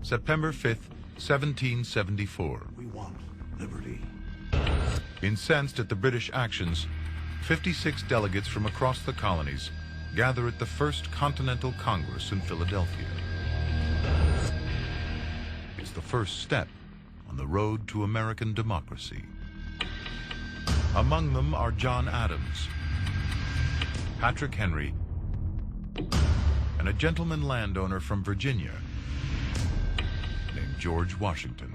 September 5th, 1774. We want liberty. Incensed at the British actions, 56 delegates from across the colonies gather at the First Continental Congress in Philadelphia. It's the first step on the road to American democracy. Among them are John Adams, Patrick Henry, and a gentleman landowner from Virginia named George Washington.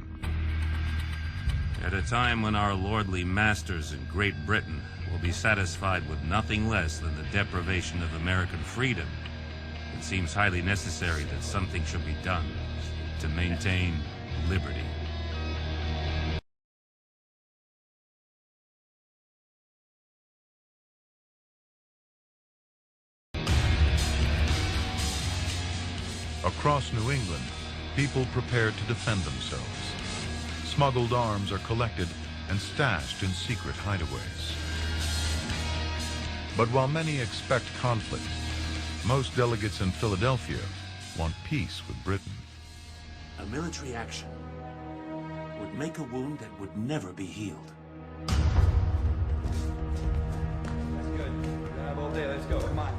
At a time when our lordly masters in Great Britain will be satisfied with nothing less than the deprivation of American freedom, it seems highly necessary that something should be done to maintain liberty. Across New England, people prepare to defend themselves. Smuggled arms are collected and stashed in secret hideaways. But while many expect conflict, most delegates in Philadelphia want peace with Britain. A military action would make a wound that would never be healed. That's good. Have all day. Let's go. Come on.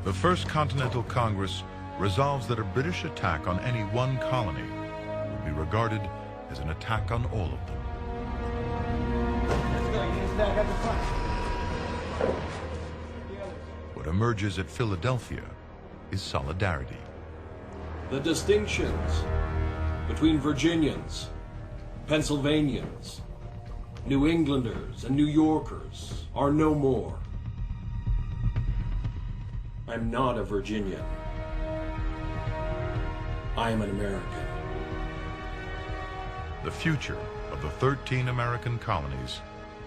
The First Continental Congress resolves that a British attack on any one colony would be regarded as an attack on all of them. Let's go. You need to stack at the front. What emerges at Philadelphia is solidarity. The distinctions between Virginians, Pennsylvanians, New Englanders, and New Yorkers are no more. I'm not a Virginian. I am an American. The future of the 13 American colonies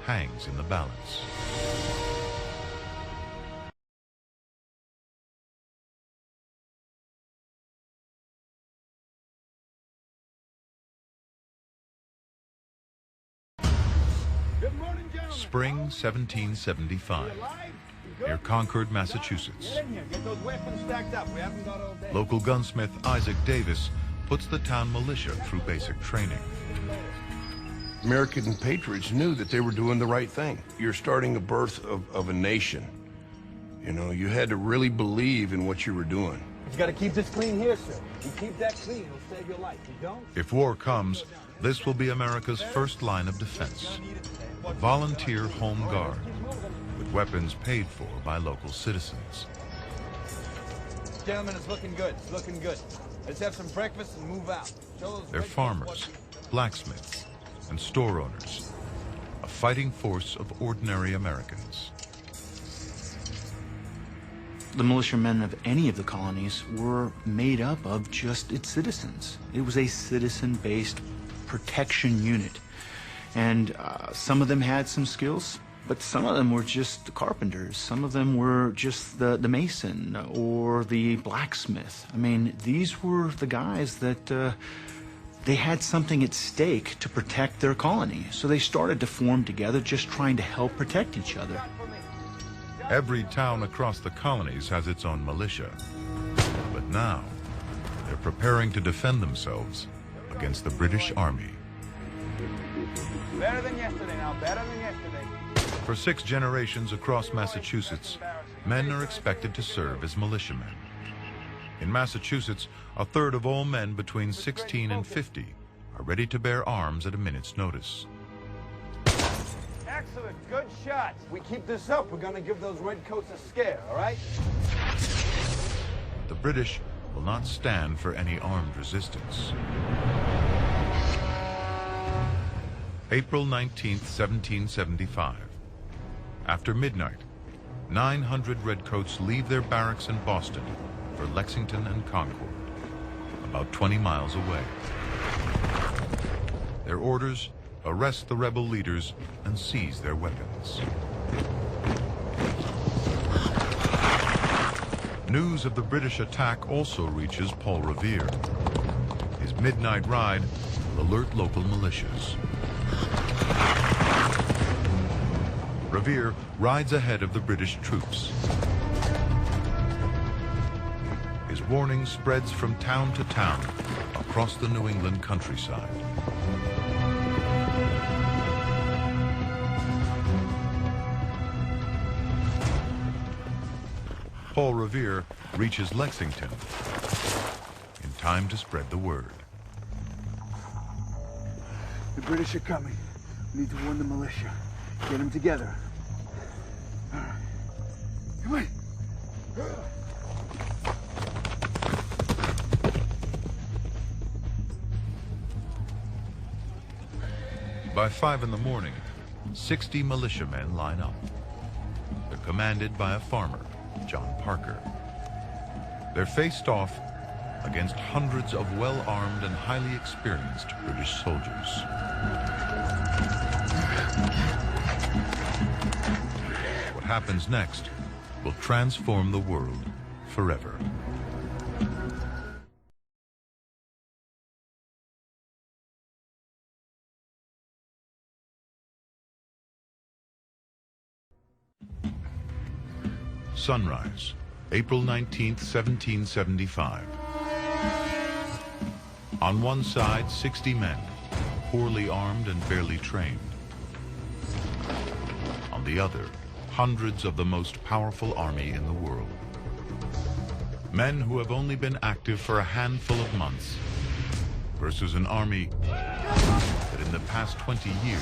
hangs in the balance. Spring 1775, near Concord, Massachusetts. Local gunsmith Isaac Davis puts the town militia through basic training. American patriots knew that they were doing the right thing. You're starting a birth of a nation. You know, you had to really believe in what you were doing. You got to keep this clean here, sir. You keep that clean, it'll save your life. You don't? If war comes, this will be America's first line of defense. A volunteer home guard, with weapons paid for by local citizens. Gentlemen, it's looking good. It's looking good. Let's have some breakfast and move out. They're farmers, blacksmiths, and store owners. A fighting force of ordinary Americans. The militiamen of any of the colonies were made up of just its citizens. It was a citizen-based protection unit. And some of them had some skills, but some of them were just the carpenters. Some of them were just the mason or the blacksmith. I mean, these were the guys that they had something at stake to protect their colony. So they started to form together, just trying to help protect each other. Every town across the colonies has its own militia. But now, they're preparing to defend themselves against the British Army. Better than yesterday now, better than yesterday. For 6 generations across Massachusetts, men are expected to serve as militiamen. In Massachusetts, a third of all men between 16 and 50 are ready to bear arms at a minute's notice. Excellent, good shots. We keep this up, we're gonna give those redcoats a scare, all right? The British will not stand for any armed resistance. April 19th, 1775. After midnight, 900 redcoats leave their barracks in Boston for Lexington and Concord, about 20 miles away. Their orders: arrest the rebel leaders and seize their weapons. News of the British attack also reaches Paul Revere. His midnight ride will alert local militias. Revere rides ahead of the British troops. His warning spreads from town to town across the New England countryside. Paul Revere reaches Lexington in time to spread the word. The British are coming. We need to warn the militia. Get them together. All right. Come on. By 5 in the morning, 60 militiamen line up. They're commanded by a farmer, John Parker. They're faced off against hundreds of well-armed and highly experienced British soldiers. What happens next will transform the world forever. Sunrise, April 19th, 1775. On one side, 60 men, poorly armed and barely trained. On the other, hundreds of the most powerful army in the world. Men who have only been active for a handful of months versus an army that in the past 20 years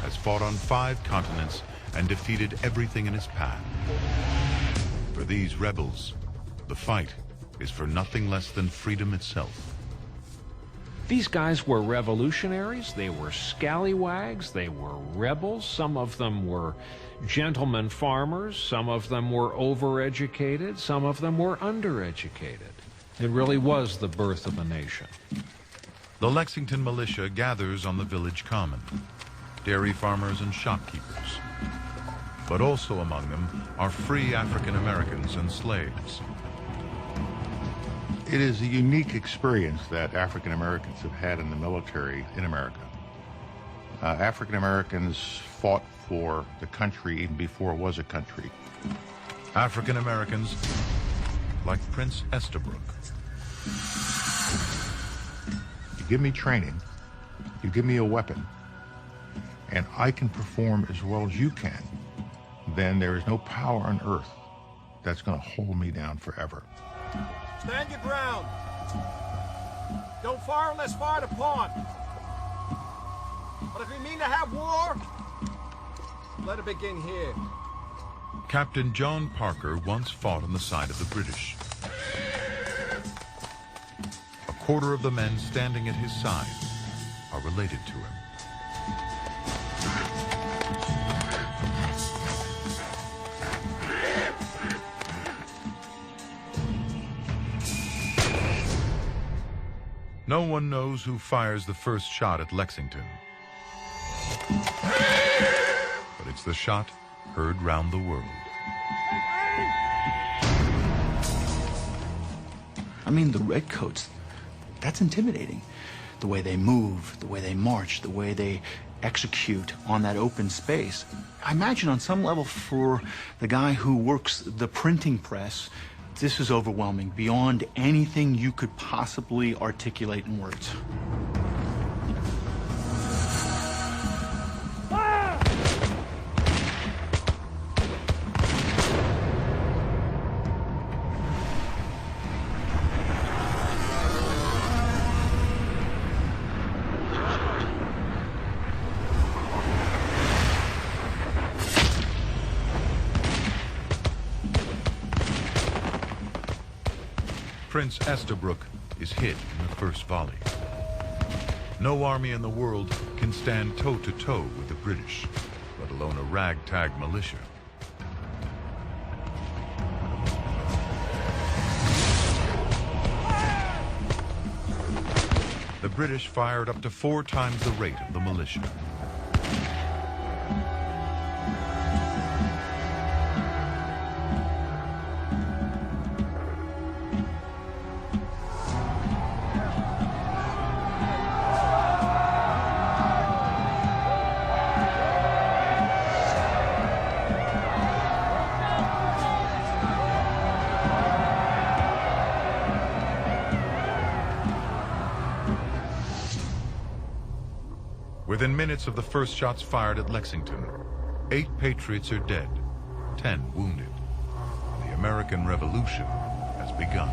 has fought on 5 continents and defeated everything in its path. For these rebels, the fight is for nothing less than freedom itself. These guys were revolutionaries, they were scallywags, they were rebels, some of them were gentlemen farmers, some of them were overeducated, some of them were undereducated. It really was the birth of a nation. The Lexington militia gathers on the village common, dairy farmers and shopkeepers. But also among them are free African Americans and slaves. It is a unique experience that African Americans have had in the military in America. African Americans fought for the country even before it was a country. African Americans like Prince Estabrook. You give me training, you give me a weapon, and I can perform as well as you can, then there is no power on earth that's going to hold me down forever. Stand your ground. Don't fire unless fired upon. But if we mean to have war, let it begin here. Captain John Parker once fought on the side of the British. A quarter of the men standing at his side are related to him. No one knows who fires the first shot at Lexington. But it's the shot heard round the world. I mean, the Redcoats, that's intimidating. The way they move, the way they march, the way they execute on that open space. I imagine on some level for the guy who works the printing press, this is overwhelming, beyond anything you could possibly articulate in words. Prince Estabrook is hit in the first volley. No army in the world can stand toe-to-toe with the British, let alone a ragtag militia. The British fired up to 4 times the rate of the militia. Within minutes of the first shots fired at Lexington, 8 patriots are dead, 10 wounded. The American Revolution has begun.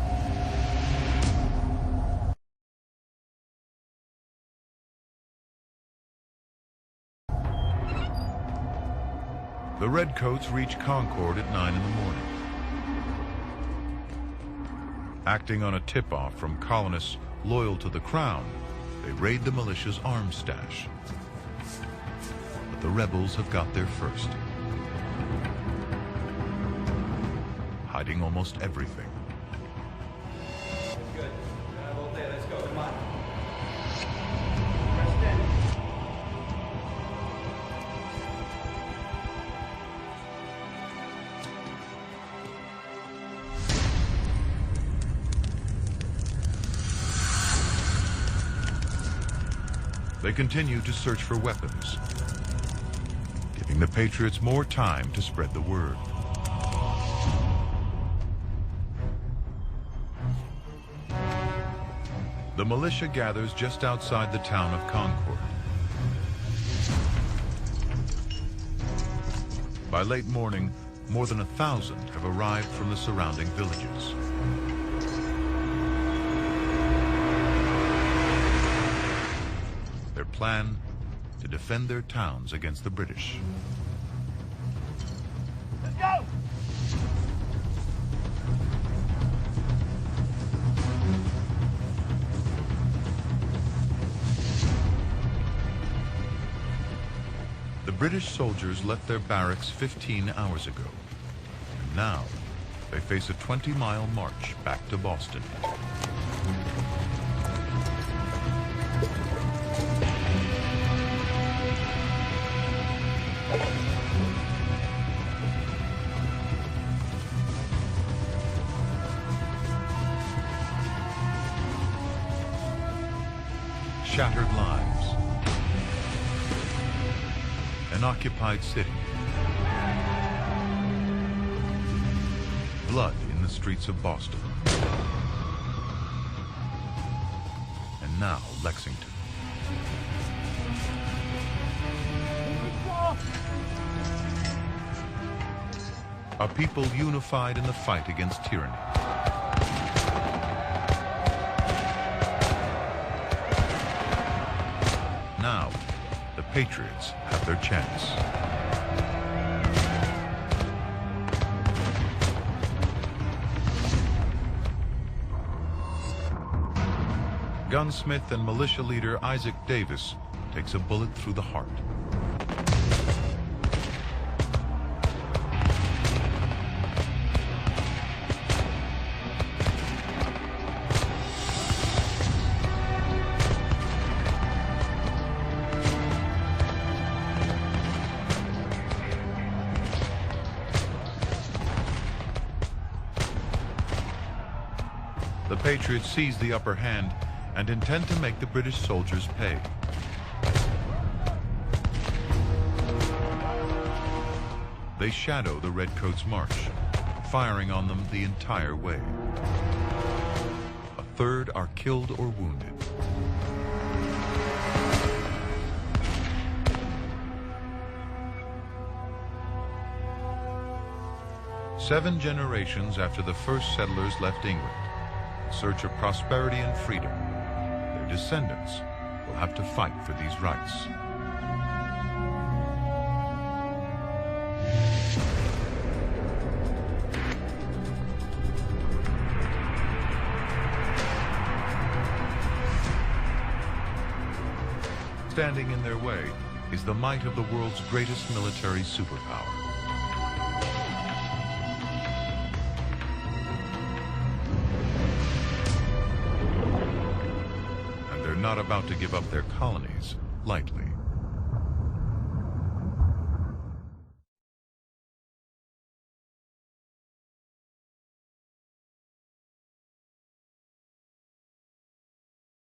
The Redcoats reach Concord at 9 in the morning. Acting on a tip-off from colonists loyal to the Crown, they raid the militia's arms stash. But the rebels have got there first, hiding almost everything. Good. All day. Let's go. Come on. They continue to search for weapons, giving the Patriots more time to spread the word. The militia gathers just outside the town of Concord. By late morning, more than 1,000 have arrived from the surrounding villages. Their plan, to defend their towns against the British. Let's go! The British soldiers left their barracks 15 hours ago. And now, they face a 20-mile march back to Boston. Shattered lives. An occupied city. Blood in the streets of Boston. And now Lexington. A people unified in the fight against tyranny. Now, the Patriots have their chance. Gunsmith and militia leader Isaac Davis takes a bullet through the heart. The Patriots seize the upper hand and intend to make the British soldiers pay. They shadow the Redcoats' march, firing on them the entire way. A third are killed or wounded. Seven generations after the first settlers left England, in search of prosperity and freedom, their descendants will have to fight for these rights. Standing in their way is the might of the world's greatest military superpower. Not about to give up their colonies lightly.